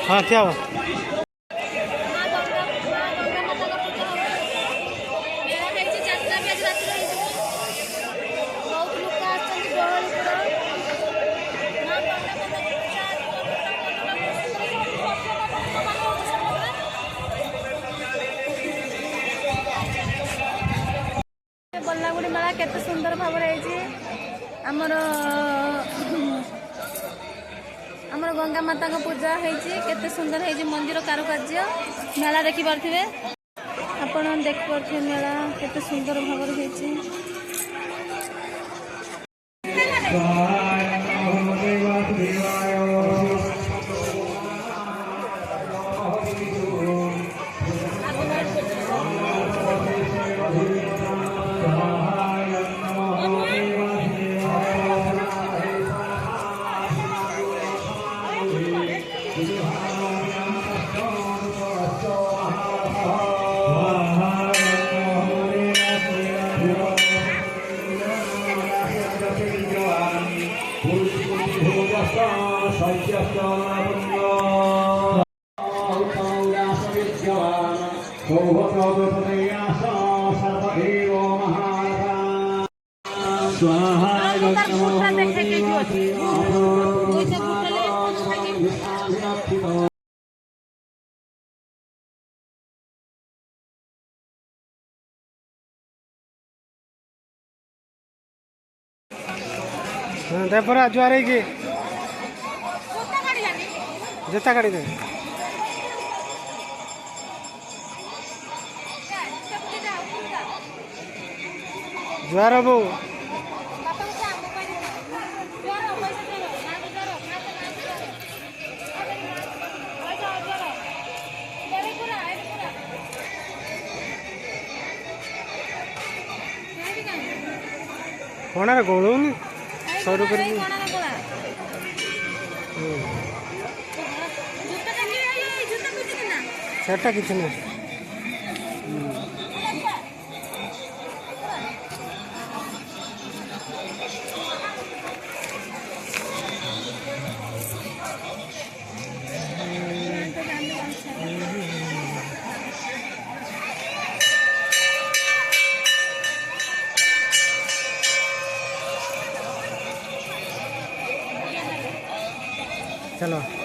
हाँ क्या हुआ? बल्लागुड़ी मेला केते सुंदर भाव आमर आमर गंगा माता को पूजा होती केते सुंदर है मंदिर कारुकार्य मेला देखी पारे आपण देखी पारे मेला केते सुंदर भाव होती। देपरा जुआर की जूता काढ़ी दे जुआर बो कोणारे गोलूनी 100 रुपये सेटा किसी नहीं चलो।